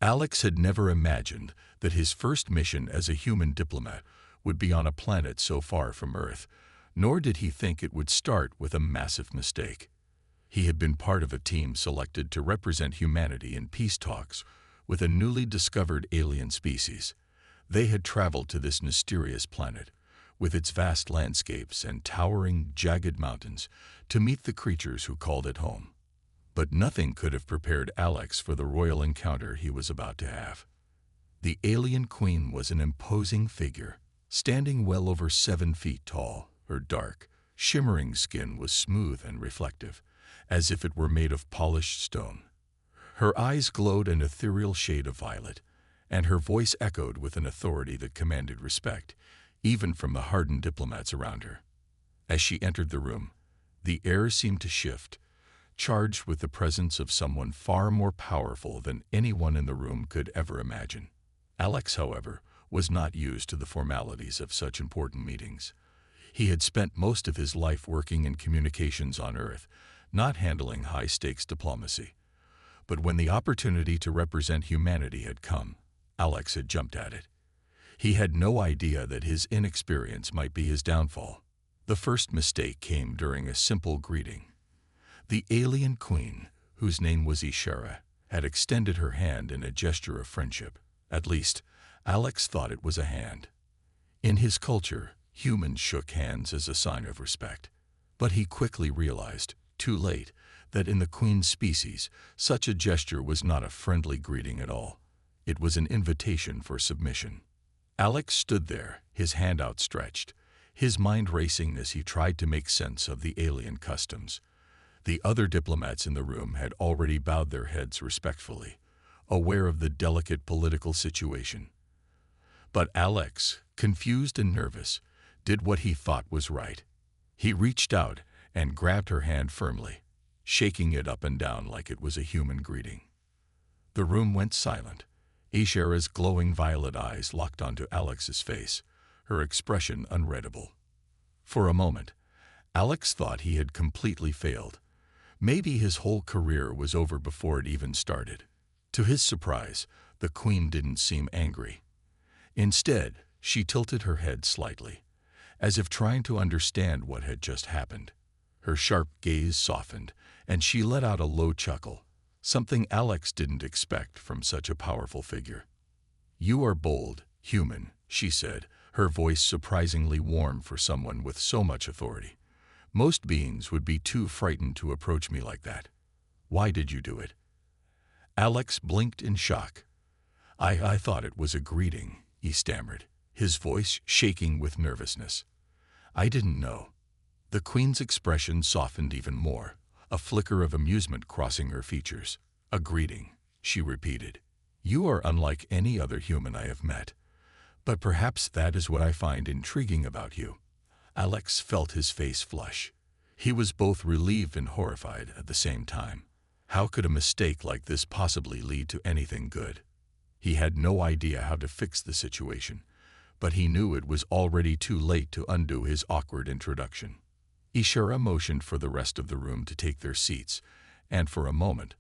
Alex had never imagined that his first mission as a human diplomat would be on a planet so far from Earth, nor did he think it would start with a massive mistake. He had been part of a team selected to represent humanity in peace talks with a newly discovered alien species. They had traveled to this mysterious planet, with its vast landscapes and towering, jagged mountains, to meet the creatures who called it home. But nothing could have prepared Alex for the royal encounter he was about to have. The alien queen was an imposing figure, standing well over 7 feet tall. Her dark, shimmering skin was smooth and reflective, as if it were made of polished stone. Her eyes glowed an ethereal shade of violet, and her voice echoed with an authority that commanded respect, even from the hardened diplomats around her. As she entered the room, the air seemed to shift, charged with the presence of someone far more powerful than anyone in the room could ever imagine. Alex, however, was not used to the formalities of such important meetings. He had spent most of his life working in communications on Earth, not handling high-stakes diplomacy. But when the opportunity to represent humanity had come, Alex had jumped at it. He had no idea that his inexperience might be his downfall. The first mistake came during a simple greeting. The alien queen, whose name was Isera, had extended her hand in a gesture of friendship. At least, Alex thought it was a hand. In his culture, humans shook hands as a sign of respect. But he quickly realized, too late, that in the queen's species, such a gesture was not a friendly greeting at all. It was an invitation for submission. Alex stood there, his hand outstretched, his mind racing as he tried to make sense of the alien customs. The other diplomats in the room had already bowed their heads respectfully, aware of the delicate political situation. But Alex, confused and nervous, did what he thought was right. He reached out and grabbed her hand firmly, shaking it up and down like it was a human greeting. The room went silent. Isera's glowing violet eyes locked onto Alex's face, her expression unreadable. For a moment, Alex thought he had completely failed. Maybe his whole career was over before it even started. To his surprise, the queen didn't seem angry. Instead, she tilted her head slightly, as if trying to understand what had just happened. Her sharp gaze softened, and she let out a low chuckle, something Alex didn't expect from such a powerful figure. "You are bold, human," she said, her voice surprisingly warm for someone with so much authority. "Most beings would be too frightened to approach me like that. Why did you do it?" Alex blinked in shock. I thought it was a greeting," he stammered, his voice shaking with nervousness. "I didn't know." The queen's expression softened even more, a flicker of amusement crossing her features. "A greeting," she repeated. "You are unlike any other human I have met. But perhaps that is what I find intriguing about you." Alex felt his face flush. He was both relieved and horrified at the same time. How could a mistake like this possibly lead to anything good? He had no idea how to fix the situation, but he knew it was already too late to undo his awkward introduction. Isera motioned for the rest of the room to take their seats, and for a moment,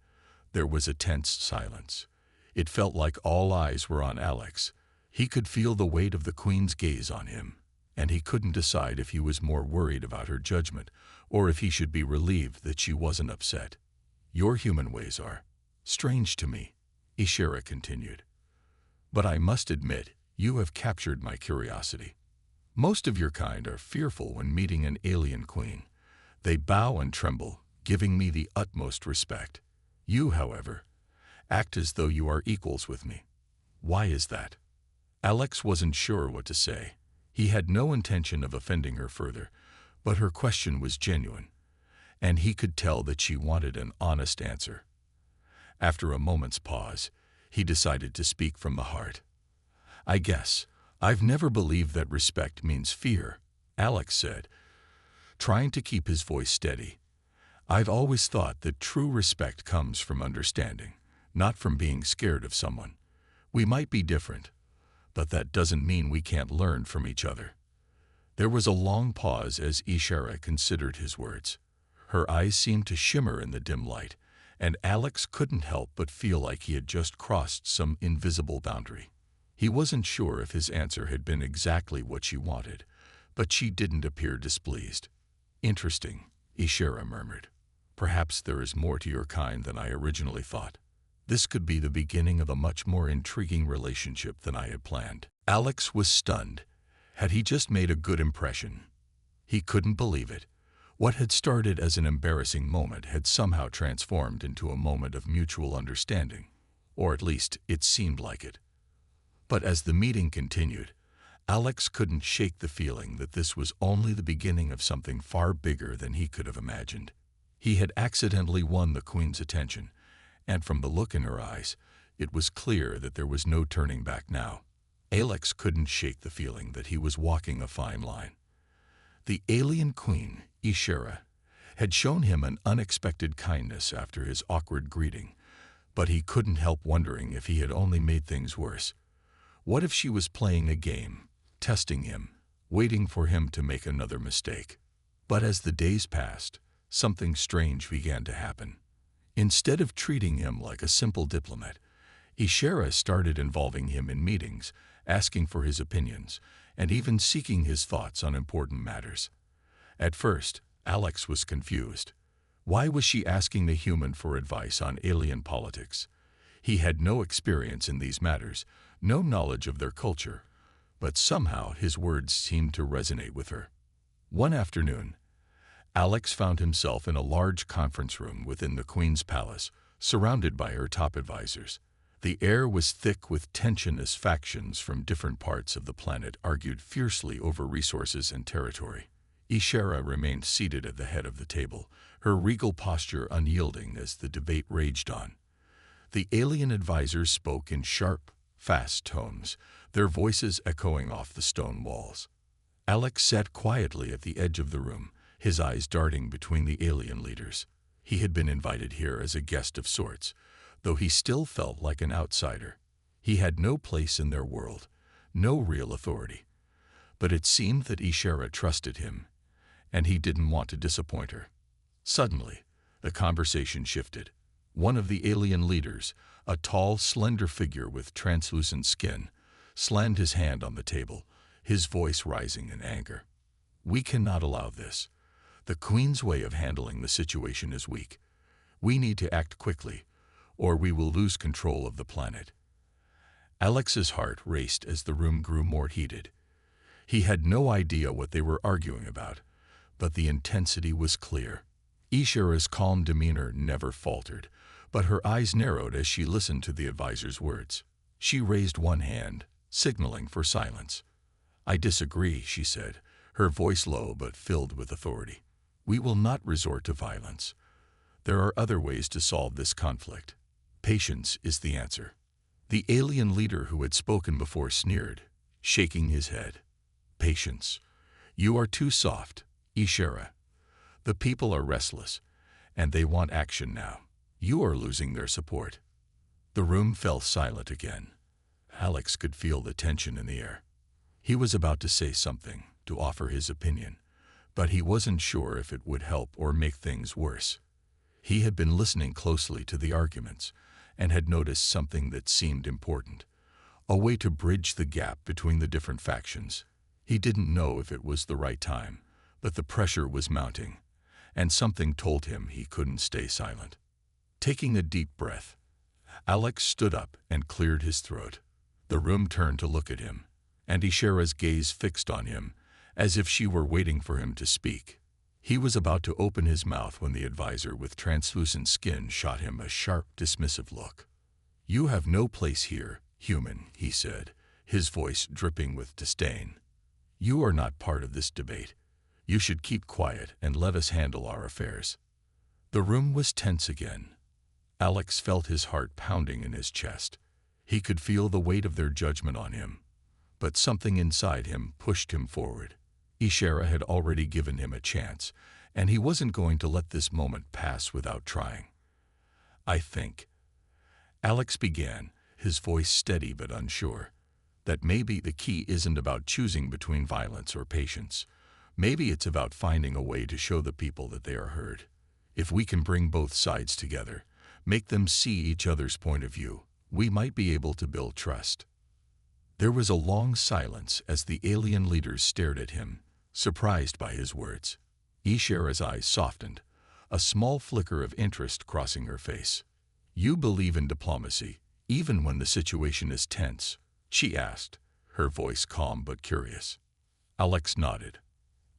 there was a tense silence. It felt like all eyes were on Alex. He could feel the weight of the queen's gaze on him, and he couldn't decide if he was more worried about her judgment or if he should be relieved that she wasn't upset. "Your human ways are strange to me," Isera continued. "But I must admit, you have captured my curiosity. Most of your kind are fearful when meeting an alien queen. They bow and tremble, giving me the utmost respect. You, however, act as though you are equals with me. Why is that?" Alex wasn't sure what to say. He had no intention of offending her further, but her question was genuine, and he could tell that she wanted an honest answer. After a moment's pause, he decided to speak from the heart. "I guess I've never believed that respect means fear," Alex said, trying to keep his voice steady. "I've always thought that true respect comes from understanding, not from being scared of someone. We might be different, but that doesn't mean we can't learn from each other." There was a long pause as Isera considered his words. Her eyes seemed to shimmer in the dim light, and Alex couldn't help but feel like he had just crossed some invisible boundary. He wasn't sure if his answer had been exactly what she wanted, but she didn't appear displeased. "Interesting," Isera murmured. "Perhaps there is more to your kind than I originally thought. This could be the beginning of a much more intriguing relationship than I had planned." Alex was stunned. Had he just made a good impression? He couldn't believe it. What had started as an embarrassing moment had somehow transformed into a moment of mutual understanding, or at least it seemed like it. But as the meeting continued, Alex couldn't shake the feeling that this was only the beginning of something far bigger than he could have imagined. He had accidentally won the Queen's attention, and from the look in her eyes, it was clear that there was no turning back now. Alex couldn't shake the feeling that he was walking a fine line. The alien queen, Isera, had shown him an unexpected kindness after his awkward greeting, but he couldn't help wondering if he had only made things worse. What if she was playing a game, testing him, waiting for him to make another mistake? But as the days passed, something strange began to happen. Instead of treating him like a simple diplomat, Isera started involving him in meetings, asking for his opinions, and even seeking his thoughts on important matters. At first, Alex was confused. Why was she asking the human for advice on alien politics? He had no experience in these matters, no knowledge of their culture, but somehow his words seemed to resonate with her. One afternoon, Alex found himself in a large conference room within the Queen's palace, surrounded by her top advisors. The air was thick with tension as factions from different parts of the planet argued fiercely over resources and territory. Isera remained seated at the head of the table, her regal posture unyielding as the debate raged on. The alien advisors spoke in sharp, fast tones, their voices echoing off the stone walls. Alex sat quietly at the edge of the room, his eyes darting between the alien leaders. He had been invited here as a guest of sorts, though he still felt like an outsider. He had no place in their world, no real authority. But it seemed that Isera trusted him, and he didn't want to disappoint her. Suddenly, the conversation shifted. One of the alien leaders, a tall, slender figure with translucent skin, slammed his hand on the table, his voice rising in anger. "We cannot allow this. The Queen's way of handling the situation is weak. We need to act quickly, or we will lose control of the planet." Alex's heart raced as the room grew more heated. He had no idea what they were arguing about, but the intensity was clear. Isera's calm demeanor never faltered, but her eyes narrowed as she listened to the advisor's words. She raised one hand, signaling for silence. "I disagree," she said, her voice low but filled with authority. "We will not resort to violence. There are other ways to solve this conflict. Patience is the answer." The alien leader who had spoken before sneered, shaking his head. "Patience. You are too soft, Isera. The people are restless, and they want action now. You are losing their support." The room fell silent again. Alex could feel the tension in the air. He was about to say something, to offer his opinion, but he wasn't sure if it would help or make things worse. He had been listening closely to the arguments and had noticed something that seemed important, a way to bridge the gap between the different factions. He didn't know if it was the right time, but the pressure was mounting, and something told him he couldn't stay silent. Taking a deep breath, Alex stood up and cleared his throat. The room turned to look at him, and Isera's gaze fixed on him, as if she were waiting for him to speak. He was about to open his mouth when the advisor with translucent skin shot him a sharp, dismissive look. "You have no place here, human," he said, his voice dripping with disdain. "You are not part of this debate. You should keep quiet and let us handle our affairs." The room was tense again. Alex felt his heart pounding in his chest. He could feel the weight of their judgment on him, but something inside him pushed him forward. Isera had already given him a chance, and he wasn't going to let this moment pass without trying. "I think," Alex began, his voice steady but unsure, "that maybe the key isn't about choosing between violence or patience. Maybe it's about finding a way to show the people that they are heard. If we can bring both sides together, make them see each other's point of view. We might be able to build trust." There was a long silence as the alien leaders stared at him, surprised by his words. Isera's eyes softened, a small flicker of interest crossing her face. "You believe in diplomacy, even when the situation is tense?" she asked, her voice calm but curious. Alex nodded.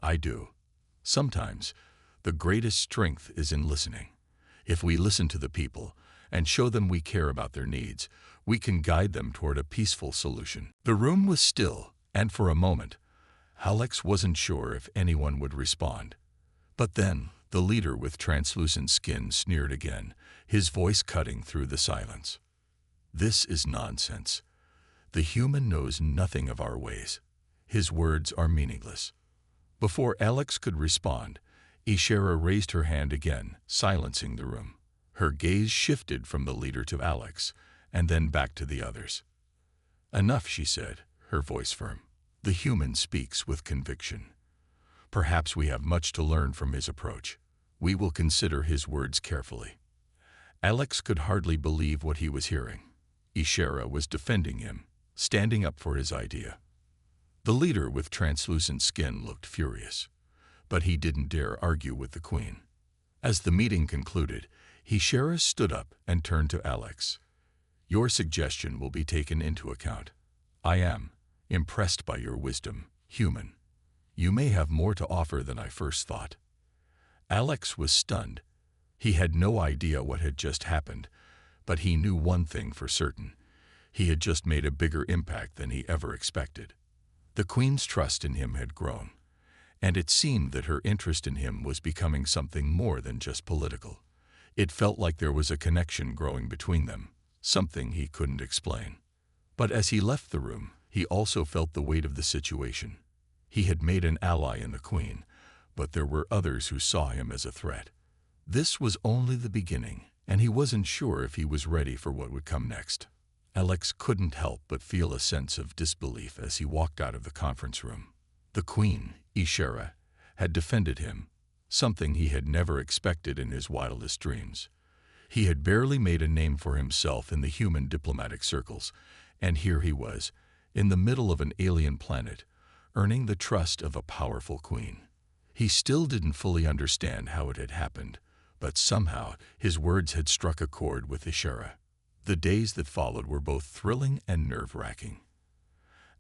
"I do. Sometimes, the greatest strength is in listening. If we listen to the people and show them we care about their needs, we can guide them toward a peaceful solution." The room was still, and for a moment, Alex wasn't sure if anyone would respond. But then, the leader with translucent skin sneered again, his voice cutting through the silence. "This is nonsense. The human knows nothing of our ways. His words are meaningless." Before Alex could respond, Isera raised her hand again, silencing the room. Her gaze shifted from the leader to Alex, and then back to the others. "Enough," she said, her voice firm. "The human speaks with conviction. Perhaps we have much to learn from his approach. We will consider his words carefully." Alex could hardly believe what he was hearing. Isera was defending him, standing up for his idea. The leader with translucent skin looked furious, but he didn't dare argue with the queen. As the meeting concluded, Isera stood up and turned to Alex. "Your suggestion will be taken into account. I am impressed by your wisdom, human. You may have more to offer than I first thought." Alex was stunned. He had no idea what had just happened, but he knew one thing for certain. He had just made a bigger impact than he ever expected. The queen's trust in him had grown, and it seemed that her interest in him was becoming something more than just political. It felt like there was a connection growing between them, something he couldn't explain. But as he left the room, he also felt the weight of the situation. He had made an ally in the queen, but there were others who saw him as a threat. This was only the beginning, and he wasn't sure if he was ready for what would come next. Alex couldn't help but feel a sense of disbelief as he walked out of the conference room. The queen, Isera, had defended him, something he had never expected in his wildest dreams. He had barely made a name for himself in the human diplomatic circles, and here he was, in the middle of an alien planet, earning the trust of a powerful queen. He still didn't fully understand how it had happened, but somehow his words had struck a chord with Isera. The days that followed were both thrilling and nerve-wracking.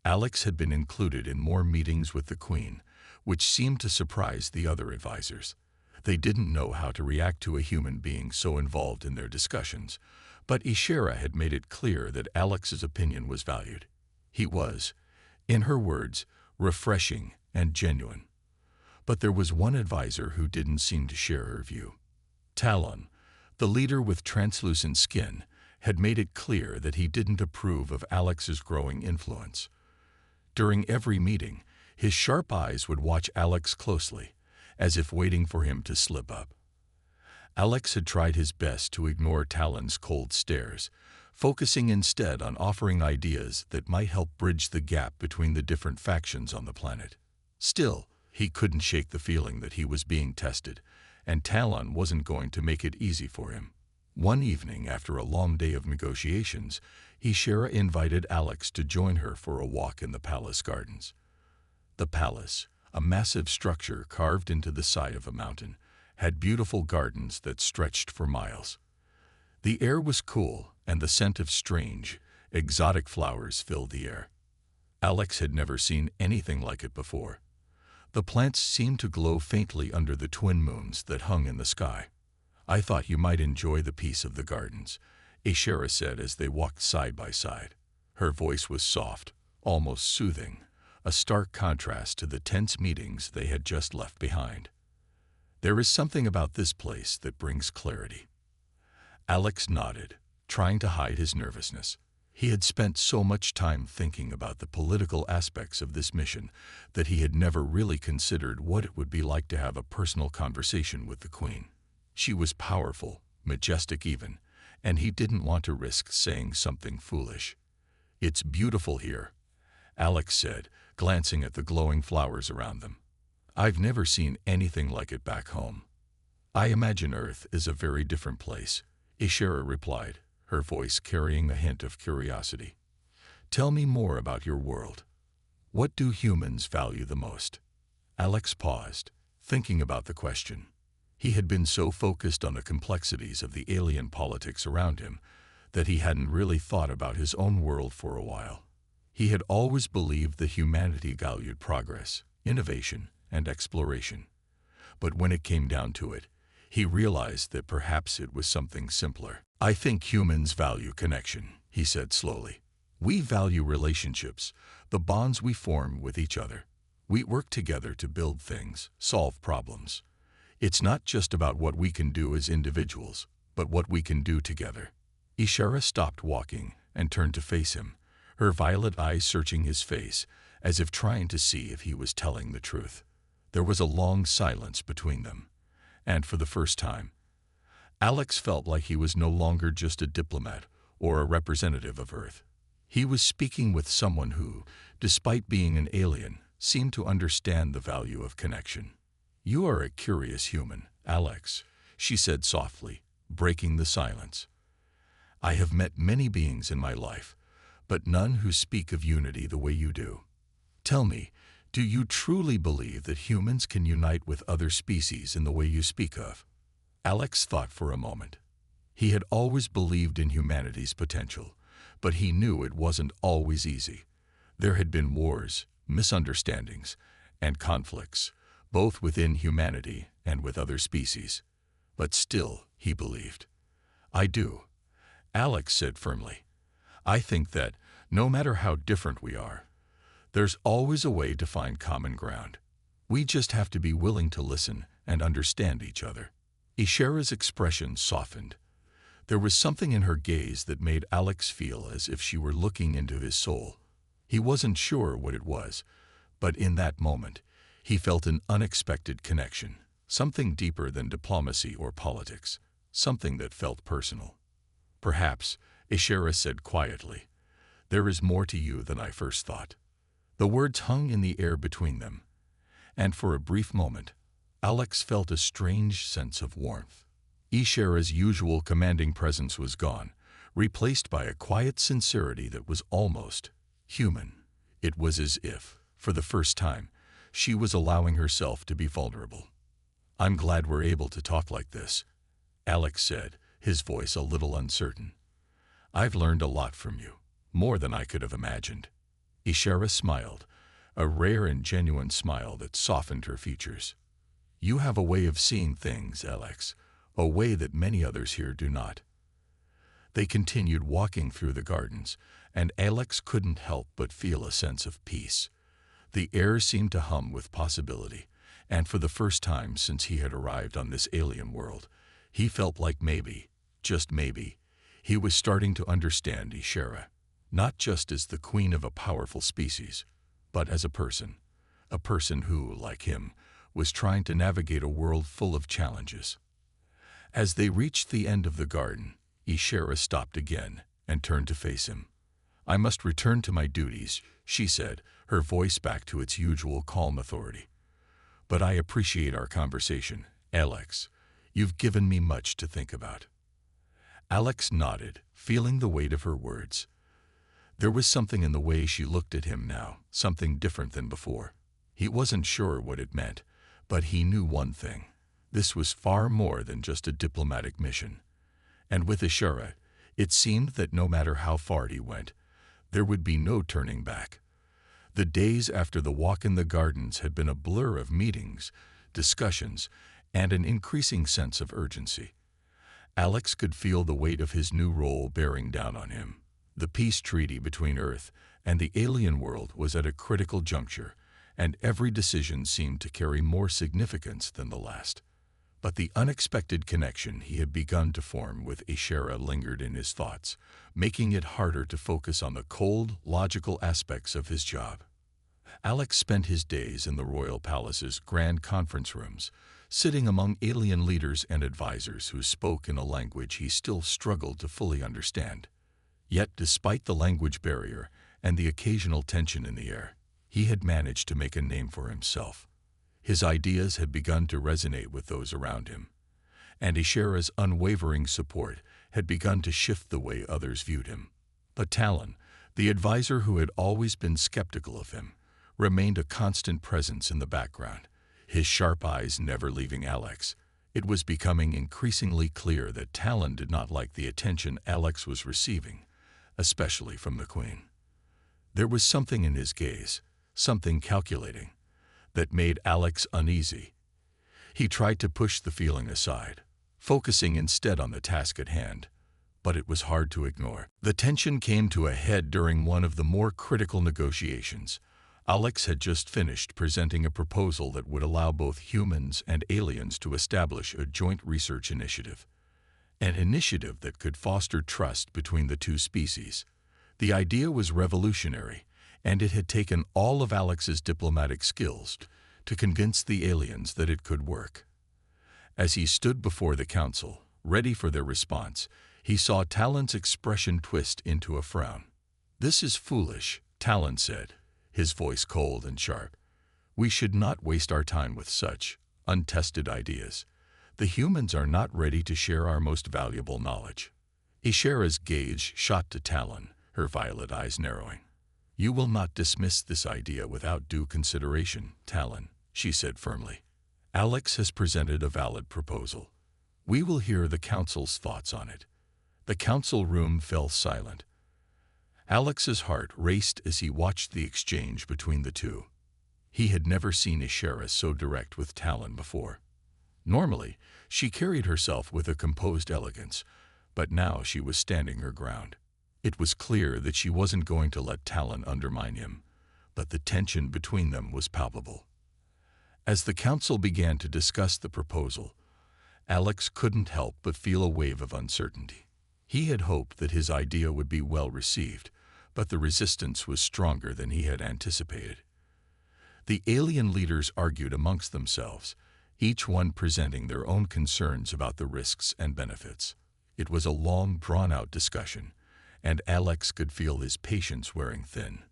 Alex had been included in more meetings with the queen, which seemed to surprise the other advisors. They didn't know how to react to a human being so involved in their discussions, but Isera had made it clear that Alex's opinion was valued. He was, in her words, refreshing and genuine. But there was one advisor who didn't seem to share her view. Talon, the leader with translucent skin, had made it clear that he didn't approve of Alex's growing influence. During every meeting, his sharp eyes would watch Alex closely, as if waiting for him to slip up. Alex had tried his best to ignore Talon's cold stares, focusing instead on offering ideas that might help bridge the gap between the different factions on the planet. Still, he couldn't shake the feeling that he was being tested, and Talon wasn't going to make it easy for him. One evening, after a long day of negotiations, Isera invited Alex to join her for a walk in the palace gardens. The palace, a massive structure carved into the side of a mountain, had beautiful gardens that stretched for miles. The air was cool, and the scent of strange, exotic flowers filled the air. Alex had never seen anything like it before. The plants seemed to glow faintly under the twin moons that hung in the sky. "I thought you might enjoy the peace of the gardens," Isera said as they walked side by side. Her voice was soft, almost soothing, a stark contrast to the tense meetings they had just left behind. "There is something about this place that brings clarity." Alex nodded, trying to hide his nervousness. He had spent so much time thinking about the political aspects of this mission that he had never really considered what it would be like to have a personal conversation with the queen. She was powerful, majestic even, and he didn't want to risk saying something foolish. "It's beautiful here," Alex said, glancing at the glowing flowers around them. "I've never seen anything like it back home. I imagine Earth is a very different place. Isera replied, her voice carrying a hint of curiosity. Tell me more about your world. What do humans value the most? Alex paused, thinking about the question. He had been so focused on the complexities of the alien politics around him that he hadn't really thought about his own world for a while. He had always believed that humanity valued progress, innovation, and exploration. But when it came down to it, he realized that perhaps it was something simpler. I think humans value connection, he said slowly. We value relationships, the bonds we form with each other. We work together to build things, solve problems. It's not just about what we can do as individuals, but what we can do together. Isera stopped walking and turned to face him, her violet eyes searching his face, as if trying to see if he was telling the truth. There was a long silence between them, and for the first time, Alex felt like he was no longer just a diplomat or a representative of Earth. He was speaking with someone who, despite being an alien, seemed to understand the value of connection. You are a curious human, Alex, she said softly, breaking the silence. I have met many beings in my life, but none who speak of unity the way you do. Tell me, do you truly believe that humans can unite with other species in the way you speak of? Alex thought for a moment. He had always believed in humanity's potential, but he knew it wasn't always easy. There had been wars, misunderstandings, and conflicts, both within humanity and with other species. But still, he believed. I do, Alex said firmly. I think that, no matter how different we are, there's always a way to find common ground. We just have to be willing to listen and understand each other. Isera's expression softened. There was something in her gaze that made Alex feel as if she were looking into his soul. He wasn't sure what it was, but in that moment, he felt an unexpected connection, something deeper than diplomacy or politics, something that felt personal. Perhaps, Isera said quietly, there is more to you than I first thought. The words hung in the air between them, and for a brief moment, Alex felt a strange sense of warmth. Isera's usual commanding presence was gone, replaced by a quiet sincerity that was almost human. It was as if, for the first time, she was allowing herself to be vulnerable. I'm glad we're able to talk like this, Alex said, his voice a little uncertain. I've learned a lot from you, more than I could have imagined. Isera smiled, a rare and genuine smile that softened her features. You have a way of seeing things, Alex, a way that many others here do not. They continued walking through the gardens, and Alex couldn't help but feel a sense of peace. The air seemed to hum with possibility, and for the first time since he had arrived on this alien world, he felt like maybe, just maybe, he was starting to understand Isera, not just as the queen of a powerful species, but as a person who, like him, was trying to navigate a world full of challenges. As they reached the end of the garden, Isera stopped again and turned to face him. I must return to my duties, she said, her voice back to its usual calm authority. But I appreciate our conversation, Alex. You've given me much to think about. Alex nodded, feeling the weight of her words. There was something in the way she looked at him now, something different than before. He wasn't sure what it meant, but he knew one thing. This was far more than just a diplomatic mission. And with Isera, it seemed that no matter how far he went, there would be no turning back. The days after the walk in the gardens had been a blur of meetings, discussions, and an increasing sense of urgency. Alex could feel the weight of his new role bearing down on him. The peace treaty between Earth and the alien world was at a critical juncture, and every decision seemed to carry more significance than the last. But the unexpected connection he had begun to form with Isera lingered in his thoughts, making it harder to focus on the cold, logical aspects of his job. Alex spent his days in the royal palace's grand conference rooms, sitting among alien leaders and advisors who spoke in a language he still struggled to fully understand. Yet, despite the language barrier and the occasional tension in the air, he had managed to make a name for himself. His ideas had begun to resonate with those around him, and Isera's unwavering support had begun to shift the way others viewed him. But Talon, the advisor who had always been skeptical of him, remained a constant presence in the background, his sharp eyes never leaving Alex. It was becoming increasingly clear that Talon did not like the attention Alex was receiving, especially from the Queen. There was something in his gaze, something calculating, that made Alex uneasy. He tried to push the feeling aside, focusing instead on the task at hand, but it was hard to ignore. The tension came to a head during one of the more critical negotiations. Alex had just finished presenting a proposal that would allow both humans and aliens to establish a joint research initiative, an initiative that could foster trust between the two species. The idea was revolutionary, and it had taken all of Alex's diplomatic skills to convince the aliens that it could work. As he stood before the council, ready for their response, he saw Talon's expression twist into a frown. "This is foolish," Talon said, his voice cold and sharp. "We should not waste our time with such untested ideas. The humans are not ready to share our most valuable knowledge." Isera's gaze shot to Talon, her violet eyes narrowing. "You will not dismiss this idea without due consideration, Talon," she said firmly. "Alex has presented a valid proposal. We will hear the council's thoughts on it." The council room fell silent. Alex's heart raced as he watched the exchange between the two. He had never seen Isera so direct with Talon before. Normally, she carried herself with a composed elegance, but now she was standing her ground. It was clear that she wasn't going to let Talon undermine him, but the tension between them was palpable. As the council began to discuss the proposal, Alex couldn't help but feel a wave of uncertainty. He had hoped that his idea would be well received, but the resistance was stronger than he had anticipated. The alien leaders argued amongst themselves, each one presenting their own concerns about the risks and benefits. It was a long, drawn-out discussion, and Alex could feel his patience wearing thin.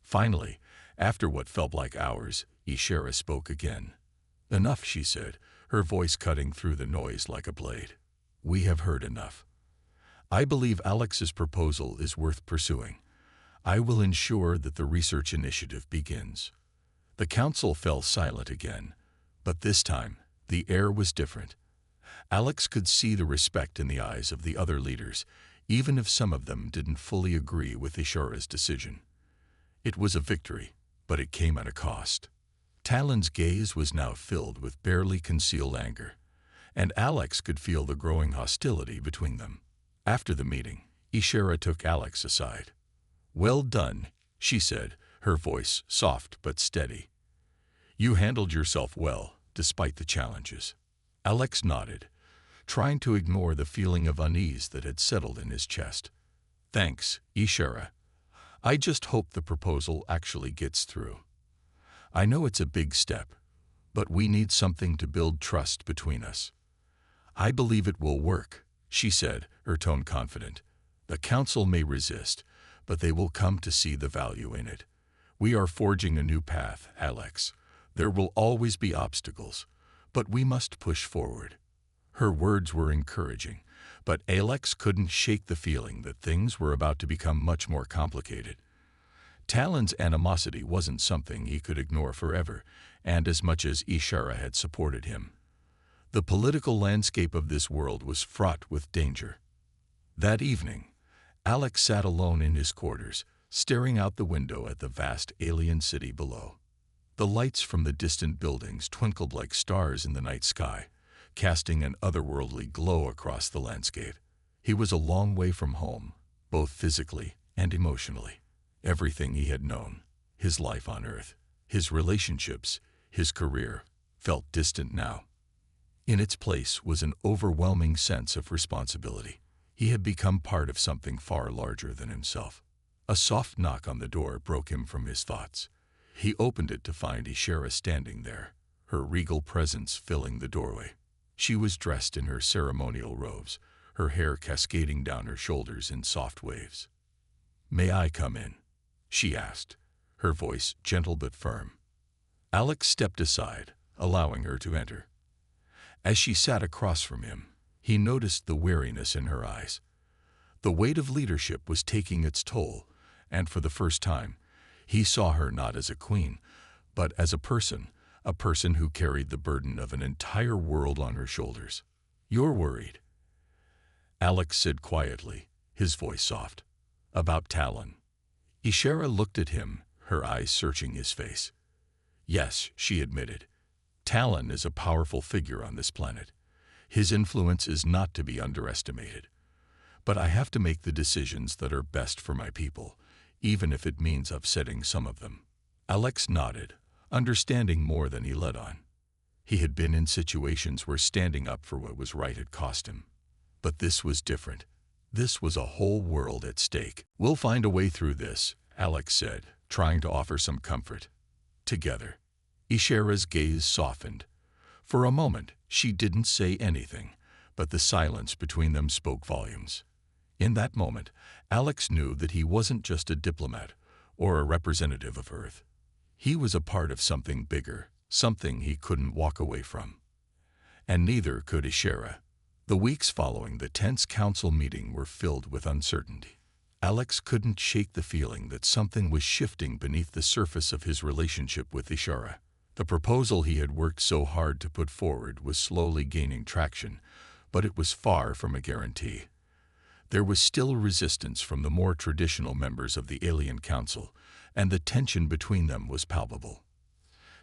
Finally, after what felt like hours, Isera spoke again. "Enough," she said, her voice cutting through the noise like a blade. "We have heard enough. I believe Alex's proposal is worth pursuing. I will ensure that the research initiative begins." The council fell silent again, but this time the air was different. Alex could see the respect in the eyes of the other leaders, even if some of them didn't fully agree with Isera's decision. It was a victory, but it came at a cost. Talon's gaze was now filled with barely concealed anger, and Alex could feel the growing hostility between them. After the meeting, Isera took Alex aside. "Well done," she said, her voice soft but steady. "You handled yourself well, despite the challenges." Alex nodded, trying to ignore the feeling of unease that had settled in his chest. "Thanks, Isera. I just hope the proposal actually gets through. I know it's a big step, but we need something to build trust between us." "I believe it will work," she said, her tone confident. "The council may resist, but they will come to see the value in it. We are forging a new path, Alex. There will always be obstacles, but we must push forward." Her words were encouraging, but Alex couldn't shake the feeling that things were about to become much more complicated. Talon's animosity wasn't something he could ignore forever, and as much as Isera had supported him, the political landscape of this world was fraught with danger. That evening, Alex sat alone in his quarters, staring out the window at the vast alien city below. The lights from the distant buildings twinkled like stars in the night sky, casting an otherworldly glow across the landscape. He was a long way from home, both physically and emotionally. Everything he had known, his life on Earth, his relationships, his career, felt distant now. In its place was an overwhelming sense of responsibility. He had become part of something far larger than himself. A soft knock on the door broke him from his thoughts. He opened it to find Isera standing there, her regal presence filling the doorway. She was dressed in her ceremonial robes, her hair cascading down her shoulders in soft waves. "May I come in?" she asked, her voice gentle but firm. Alex stepped aside, allowing her to enter. As she sat across from him, he noticed the weariness in her eyes, The weight of leadership was taking its toll, and for the first time, he saw her not as a queen, but as a person who carried the burden of an entire world on her shoulders. "You're worried," Alex said quietly, his voice soft. "About Talon?" Isera looked at him, her eyes searching his face. "Yes," she admitted. "Talon is a powerful figure on this planet. His influence is not to be underestimated. But I have to make the decisions that are best for my people, even if it means upsetting some of them." Alex nodded, understanding more than he let on. He had been in situations where standing up for what was right had cost him. But this was different. This was a whole world at stake. "We'll find a way through this," Alex said, trying to offer some comfort. "Together." Isera's gaze softened. For a moment, she didn't say anything, but the silence between them spoke volumes. In that moment, Alex knew that he wasn't just a diplomat or a representative of Earth. He was a part of something bigger, something he couldn't walk away from. And neither could Isera. The weeks following the tense council meeting were filled with uncertainty. Alex couldn't shake the feeling that something was shifting beneath the surface of his relationship with Isera. The proposal he had worked so hard to put forward was slowly gaining traction, but it was far from a guarantee. There was still resistance from the more traditional members of the Alien Council, and the tension between them was palpable.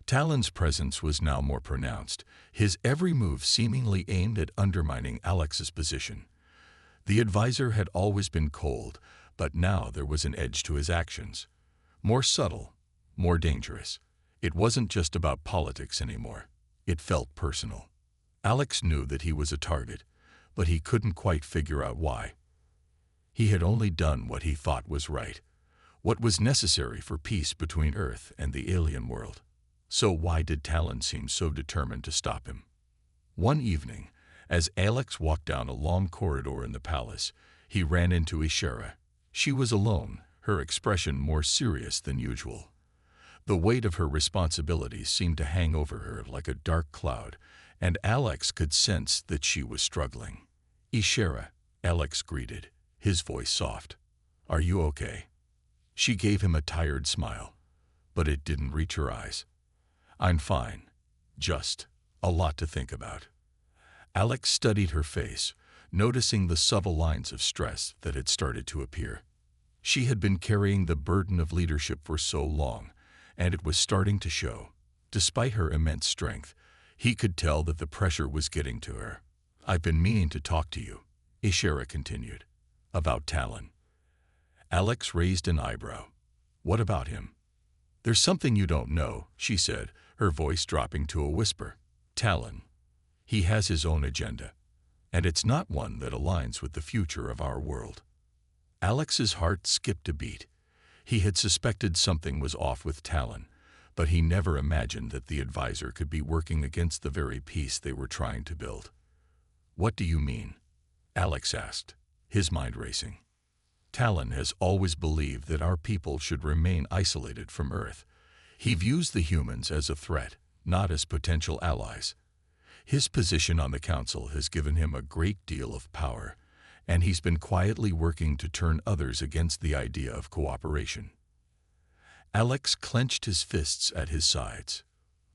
Talon's presence was now more pronounced, his every move seemingly aimed at undermining Alex's position. The advisor had always been cold, but now there was an edge to his actions. More subtle, more dangerous. It wasn't just about politics anymore. It felt personal. Alex knew that he was a target, but he couldn't quite figure out why. He had only done what he thought was right, what was necessary for peace between Earth and the alien world. So why did Talon seem so determined to stop him? One evening, as Alex walked down a long corridor in the palace, he ran into Isera. She was alone, her expression more serious than usual. The weight of her responsibilities seemed to hang over her like a dark cloud, and Alex could sense that she was struggling. "Isera," Alex greeted, his voice soft. "Are you okay?" She gave him a tired smile, but it didn't reach her eyes. "I'm fine. Just a lot to think about." Alex studied her face, noticing the subtle lines of stress that had started to appear. She had been carrying the burden of leadership for so long, and it was starting to show. Despite her immense strength, he could tell that the pressure was getting to her. "I've been meaning to talk to you," Isera continued. "About Talon." Alex raised an eyebrow. "What about him?" "There's something you don't know," she said, her voice dropping to a whisper. "Talon. He has his own agenda, and it's not one that aligns with the future of our world." Alex's heart skipped a beat. He had suspected something was off with Talon, but he never imagined that the advisor could be working against the very peace they were trying to build. "What do you mean?" Alex asked, his mind racing. "Talon has always believed that our people should remain isolated from Earth. He views the humans as a threat, not as potential allies. His position on the council has given him a great deal of power, and he's been quietly working to turn others against the idea of cooperation." Alex clenched his fists at his sides.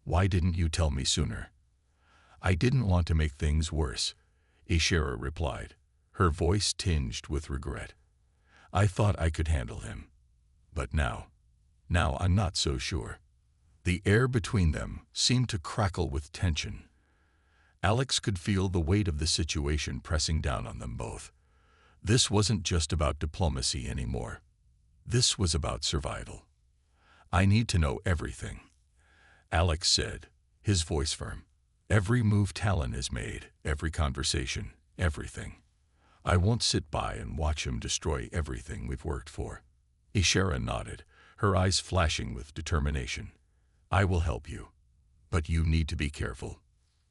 "Why didn't you tell me sooner?" "I didn't want to make things worse," Isera replied, her voice tinged with regret. "I thought I could handle him. But now I'm not so sure." The air between them seemed to crackle with tension. Alex could feel the weight of the situation pressing down on them both. This wasn't just about diplomacy anymore. This was about survival. "I need to know everything," Alex said, his voice firm. "Every move Talon has made, every conversation, everything. I won't sit by and watch him destroy everything we've worked for." Isera nodded, her eyes flashing with determination. "I will help you. But you need to be careful.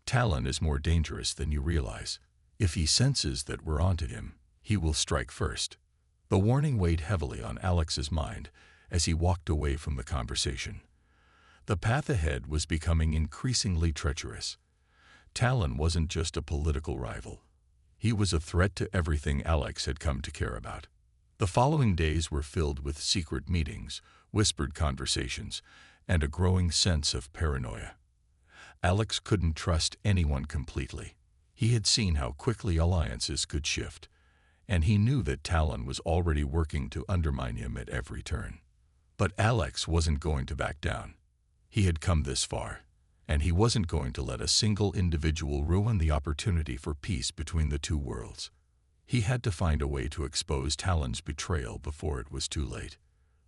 Talon is more dangerous than you realize. If he senses that we're onto him, he will strike first." The warning weighed heavily on Alex's mind as he walked away from the conversation. The path ahead was becoming increasingly treacherous. Talon wasn't just a political rival. He was a threat to everything Alex had come to care about. The following days were filled with secret meetings, whispered conversations, and a growing sense of paranoia. Alex couldn't trust anyone completely. He had seen how quickly alliances could shift, and he knew that Talon was already working to undermine him at every turn. But Alex wasn't going to back down. He had come this far, and he wasn't going to let a single individual ruin the opportunity for peace between the two worlds. He had to find a way to expose Talon's betrayal before it was too late.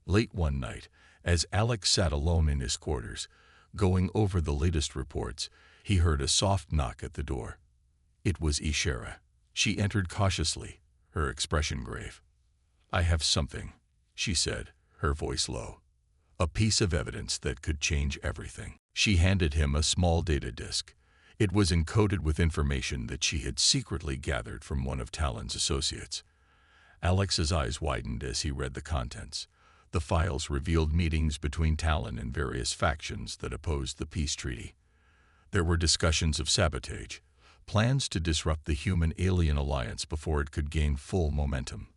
Late one night, as Alex sat alone in his quarters, going over the latest reports, he heard a soft knock at the door. It was Isera. She entered cautiously, her expression grave. "I have something," she said, her voice low. "A piece of evidence that could change everything." She handed him a small data disk. It was encoded with information that she had secretly gathered from one of Talon's associates. Alex's eyes widened as he read the contents. The files revealed meetings between Talon and various factions that opposed the peace treaty. There were discussions of sabotage, plans to disrupt the human-alien alliance before it could gain full momentum.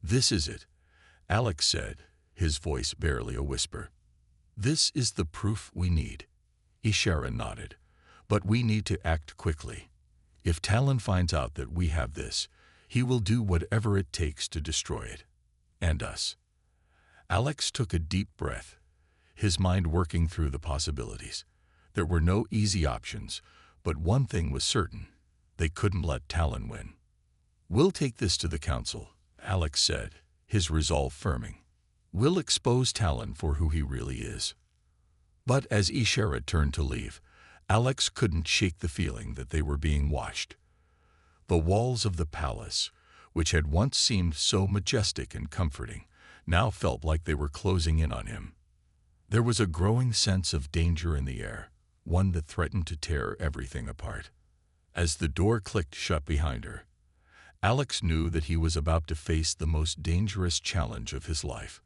"This is it," Alex said, his voice barely a whisper. "This is the proof we need." Isera nodded. "But we need to act quickly. If Talon finds out that we have this, he will do whatever it takes to destroy it. And us." Alex took a deep breath, his mind working through the possibilities. There were no easy options, but one thing was certain: they couldn't let Talon win. "We'll take this to the council," Alex said, his resolve firming. "We'll expose Talon for who he really is." But as Isera turned to leave, Alex couldn't shake the feeling that they were being watched. The walls of the palace, which had once seemed so majestic and comforting, now felt like they were closing in on him. There was a growing sense of danger in the air, one that threatened to tear everything apart. As the door clicked shut behind her, Alex knew that he was about to face the most dangerous challenge of his life.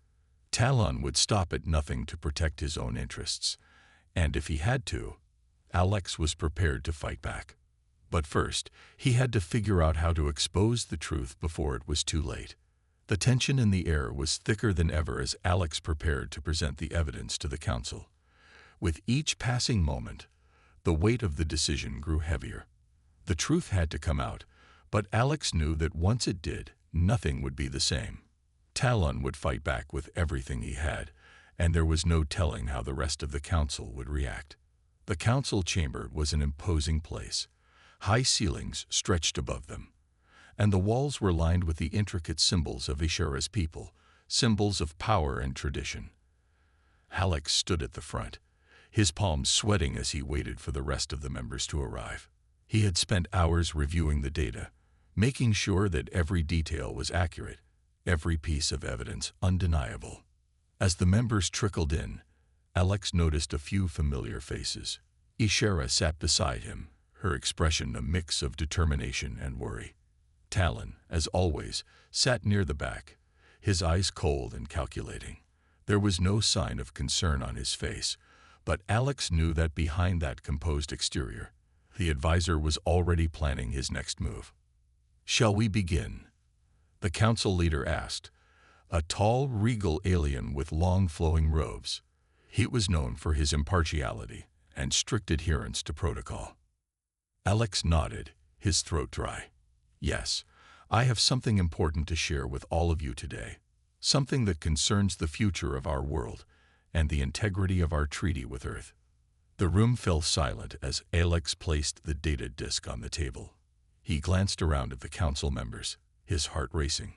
Talon would stop at nothing to protect his own interests, and if he had to, Alex was prepared to fight back. But first, he had to figure out how to expose the truth before it was too late. The tension in the air was thicker than ever as Alex prepared to present the evidence to the council. With each passing moment, the weight of the decision grew heavier. The truth had to come out, but Alex knew that once it did, nothing would be the same. Talon would fight back with everything he had, and there was no telling how the rest of the council would react. The council chamber was an imposing place. High ceilings stretched above them, and the walls were lined with the intricate symbols of Isera's people, symbols of power and tradition. Alex stood at the front, his palms sweating as he waited for the rest of the members to arrive. He had spent hours reviewing the data, making sure that every detail was accurate, every piece of evidence undeniable. As the members trickled in, Alex noticed a few familiar faces. Isera sat beside him, her expression a mix of determination and worry. Talon, as always, sat near the back, his eyes cold and calculating. There was no sign of concern on his face, but Alex knew that behind that composed exterior, the advisor was already planning his next move. "Shall we begin?" the council leader asked, a tall, regal alien with long flowing robes. He was known for his impartiality and strict adherence to protocol. Alex nodded, his throat dry. "Yes, I have something important to share with all of you today, something that concerns the future of our world and the integrity of our treaty with Earth." The room fell silent as Alex placed the data disk on the table. He glanced around at the council members, his heart racing.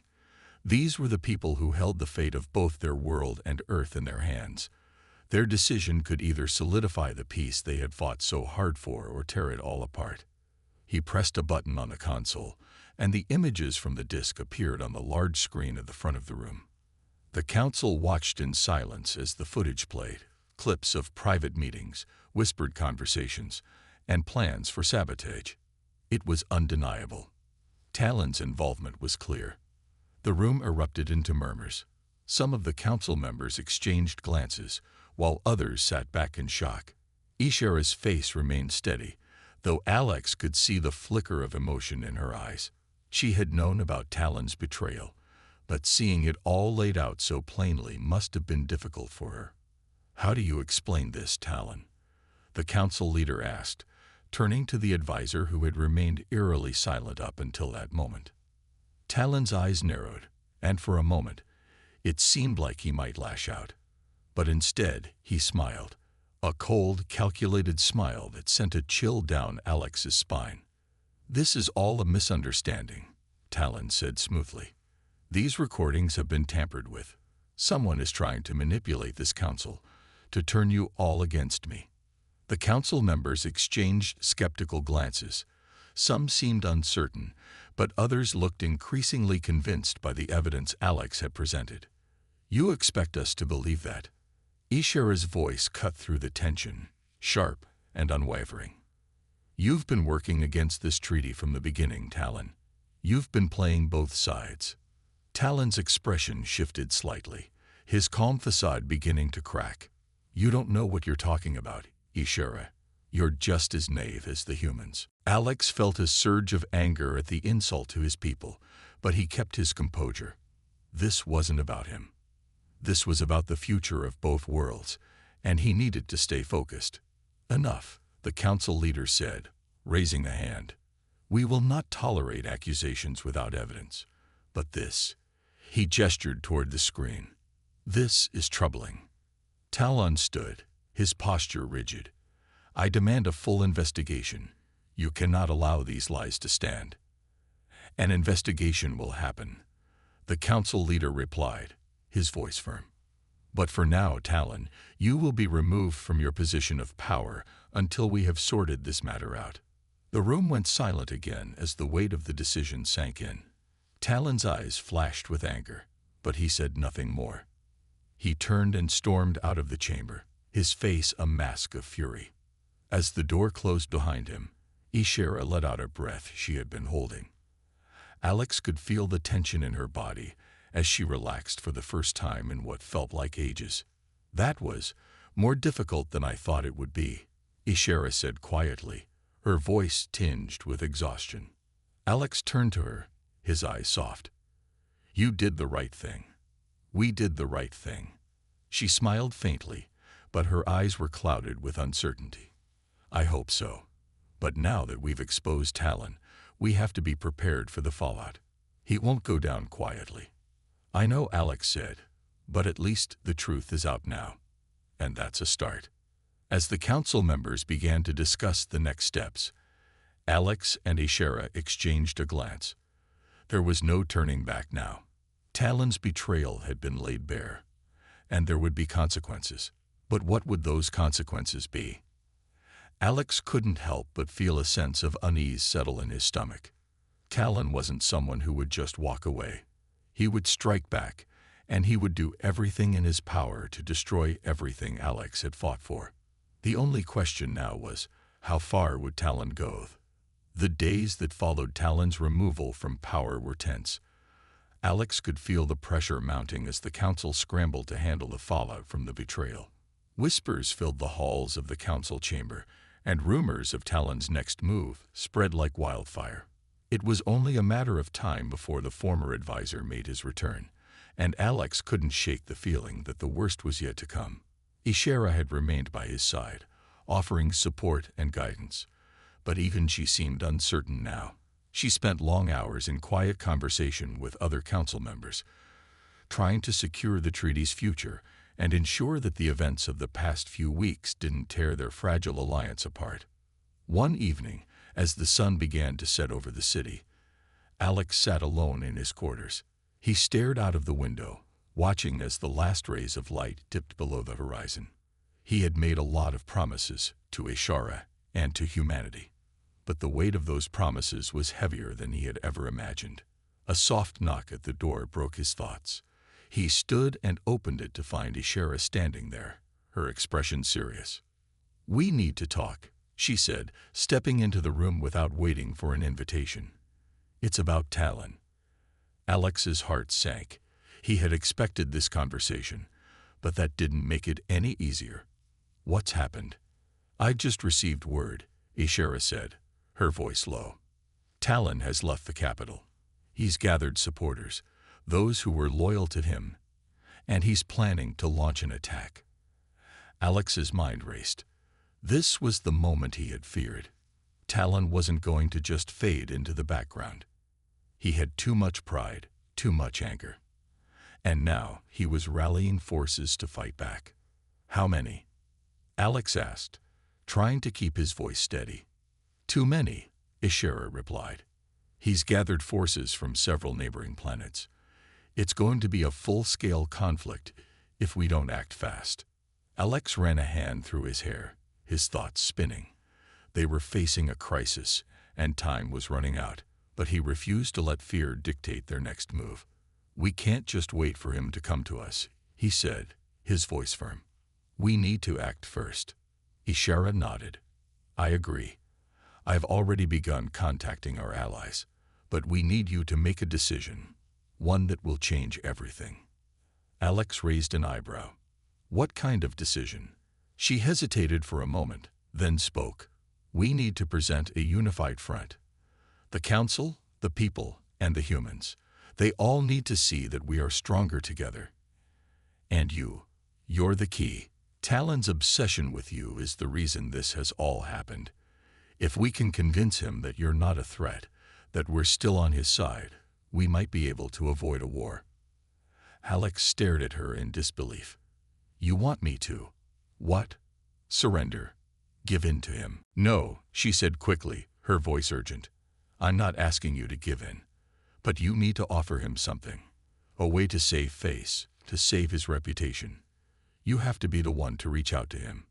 These were the people who held the fate of both their world and Earth in their hands. Their decision could either solidify the peace they had fought so hard for or tear it all apart. He pressed a button on the console, and the images from the disk appeared on the large screen at the front of the room. The council watched in silence as the footage played, clips of private meetings, whispered conversations, and plans for sabotage. It was undeniable. Talon's involvement was clear. The room erupted into murmurs. Some of the council members exchanged glances, while others sat back in shock. Isera's face remained steady, though Alex could see the flicker of emotion in her eyes. She had known about Talon's betrayal, but seeing it all laid out so plainly must have been difficult for her. "How do you explain this, Talon?" the council leader asked, turning to the advisor who had remained eerily silent up until that moment. Talon's eyes narrowed, and for a moment, it seemed like he might lash out. But instead, he smiled, a cold, calculated smile that sent a chill down Alex's spine. "This is all a misunderstanding," Talon said smoothly. "These recordings have been tampered with. Someone is trying to manipulate this council to turn you all against me." The council members exchanged skeptical glances. Some seemed uncertain, but others looked increasingly convinced by the evidence Alex had presented. "You expect us to believe that?" Isera's voice cut through the tension, sharp and unwavering. "You've been working against this treaty from the beginning, Talon. You've been playing both sides." Talon's expression shifted slightly, his calm facade beginning to crack. "You don't know what you're talking about, Isera. You're just as naive as the humans." Alex felt a surge of anger at the insult to his people, but he kept his composure. This wasn't about him. This was about the future of both worlds, and he needed to stay focused. "Enough," the council leader said, raising a hand. "We will not tolerate accusations without evidence. But this," he gestured toward the screen, "this is troubling." Talon stood, his posture rigid. "I demand a full investigation. You cannot allow these lies to stand." "An investigation will happen," the council leader replied, his voice firm. "But for now, Talon, you will be removed from your position of power until we have sorted this matter out." The room went silent again as the weight of the decision sank in. Talon's eyes flashed with anger, but he said nothing more. He turned and stormed out of the chamber, his face a mask of fury. As the door closed behind him, Isera let out a breath she had been holding. Alex could feel the tension in her body as she relaxed for the first time in what felt like ages. "That was more difficult than I thought it would be," Isera said quietly, her voice tinged with exhaustion. Alex turned to her, his eyes soft. "You did the right thing. We did the right thing." She smiled faintly, but her eyes were clouded with uncertainty. "I hope so. But now that we've exposed Talon, we have to be prepared for the fallout. He won't go down quietly." "I know," Alex said, "but at least the truth is out now. And that's a start." As the council members began to discuss the next steps, Alex and Isera exchanged a glance. There was no turning back now. Talon's betrayal had been laid bare, and there would be consequences. But what would those consequences be? Alex couldn't help but feel a sense of unease settle in his stomach. Talon wasn't someone who would just walk away. He would strike back, and he would do everything in his power to destroy everything Alex had fought for. The only question now was, how far would Talon go? The days that followed Talon's removal from power were tense. Alex could feel the pressure mounting as the council scrambled to handle the fallout from the betrayal. Whispers filled the halls of the council chamber, and rumors of Talon's next move spread like wildfire. It was only a matter of time before the former advisor made his return, and Alex couldn't shake the feeling that the worst was yet to come. Isera had remained by his side, offering support and guidance, but even she seemed uncertain now. She spent long hours in quiet conversation with other council members, trying to secure the treaty's future and ensure that the events of the past few weeks didn't tear their fragile alliance apart. One evening, as the sun began to set over the city, Alex sat alone in his quarters. He stared out of the window, watching as the last rays of light dipped below the horizon. He had made a lot of promises to Isera and to humanity, but the weight of those promises was heavier than he had ever imagined. A soft knock at the door broke his thoughts. He stood and opened it to find Isera standing there, her expression serious. "We need to talk," she said, stepping into the room without waiting for an invitation. "It's about Talon." Alex's heart sank. He had expected this conversation, but that didn't make it any easier. "What's happened?" "I just received word," Isera said, her voice low. "Talon has left the capital." He's gathered supporters, those who were loyal to him, and he's planning to launch an attack. Alex's mind raced. This was the moment he had feared. Talon wasn't going to just fade into the background. He had too much pride, too much anger. And now he was rallying forces to fight back. How many? Alex asked, trying to keep his voice steady. Too many, Isera replied. He's gathered forces from several neighboring planets. It's going to be a full-scale conflict if we don't act fast. Alex ran a hand through his hair, his thoughts spinning. They were facing a crisis, and time was running out, but he refused to let fear dictate their next move. We can't just wait for him to come to us, he said, his voice firm. We need to act first. Isera nodded. I agree. I've already begun contacting our allies, but we need you to make a decision, one that will change everything. Alex raised an eyebrow. What kind of decision? She hesitated for a moment, then spoke. We need to present a unified front. The Council, the people, and the humans. They all need to see that we are stronger together. And you're the key. Talon's obsession with you is the reason this has all happened. If we can convince him that you're not a threat, that we're still on his side, we might be able to avoid a war. Alex stared at her in disbelief. You want me to? What? Surrender. Give in to him. No, she said quickly, her voice urgent. I'm not asking you to give in. But you need to offer him something. A way to save face, to save his reputation. You have to be the one to reach out to him.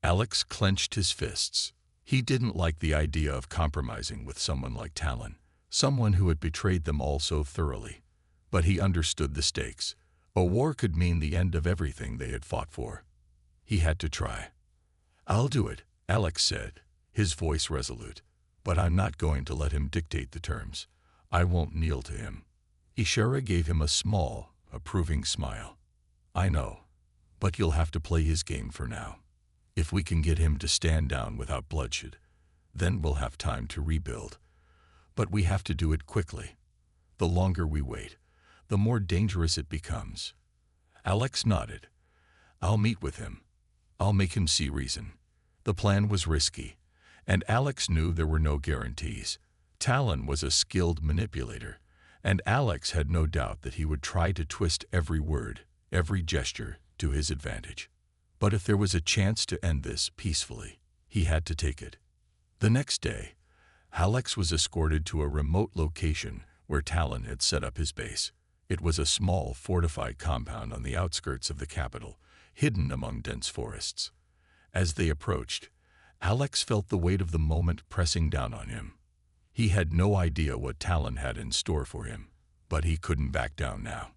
Alex clenched his fists. He didn't like the idea of compromising with someone like Talon, someone who had betrayed them all so thoroughly. But he understood the stakes. A war could mean the end of everything they had fought for. He had to try. I'll do it, Alex said, his voice resolute. But I'm not going to let him dictate the terms. I won't kneel to him. Isera gave him a small, approving smile. I know, but you'll have to play his game for now. If we can get him to stand down without bloodshed, then we'll have time to rebuild. But we have to do it quickly. The longer we wait, the more dangerous it becomes. Alex nodded. I'll meet with him. I'll make him see reason. The plan was risky, and Alex knew there were no guarantees. Talon was a skilled manipulator, and Alex had no doubt that he would try to twist every word, every gesture, to his advantage. But if there was a chance to end this peacefully, he had to take it. The next day, Alex was escorted to a remote location where Talon had set up his base. It was a small, fortified compound on the outskirts of the capital, hidden among dense forests. As they approached, Alex felt the weight of the moment pressing down on him. He had no idea what Talon had in store for him, but he couldn't back down now.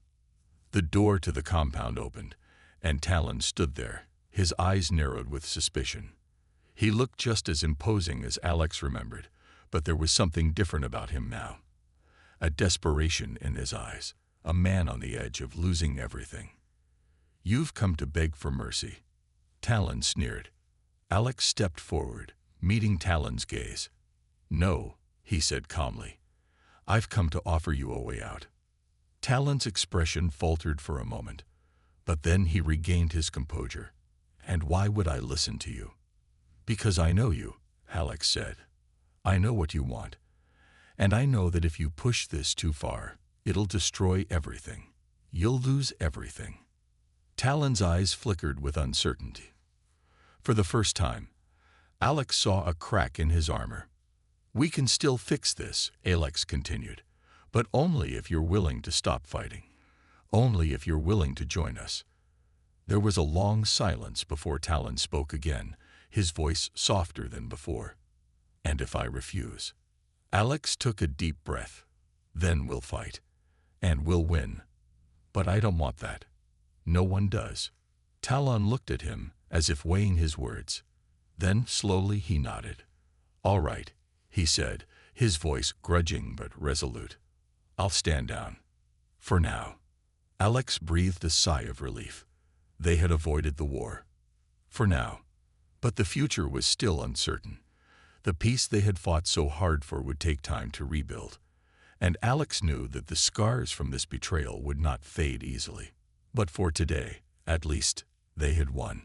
The door to the compound opened, and Talon stood there, his eyes narrowed with suspicion. He looked just as imposing as Alex remembered, but there was something different about him now. A desperation in his eyes, a man on the edge of losing everything. You've come to beg for mercy. Talon sneered. Alex stepped forward, meeting Talon's gaze. No, he said calmly. I've come to offer you a way out. Talon's expression faltered for a moment, but then he regained his composure. And why would I listen to you? Because I know you, Alex said. I know what you want. And I know that if you push this too far, it'll destroy everything. You'll lose everything. Talon's eyes flickered with uncertainty. For the first time, Alex saw a crack in his armor. We can still fix this, Alex continued, but only if you're willing to stop fighting. Only if you're willing to join us. There was a long silence before Talon spoke again, his voice softer than before. And if I refuse? Alex took a deep breath. Then we'll fight. And we'll win. But I don't want that. No one does. Talon looked at him, as if weighing his words. Then slowly he nodded. All right, he said, his voice grudging but resolute. I'll stand down. For now. Alex breathed a sigh of relief. They had avoided the war. For now. But the future was still uncertain. The peace they had fought so hard for would take time to rebuild. and Alex knew that the scars from this betrayal would not fade easily. But for today, at least, they had won.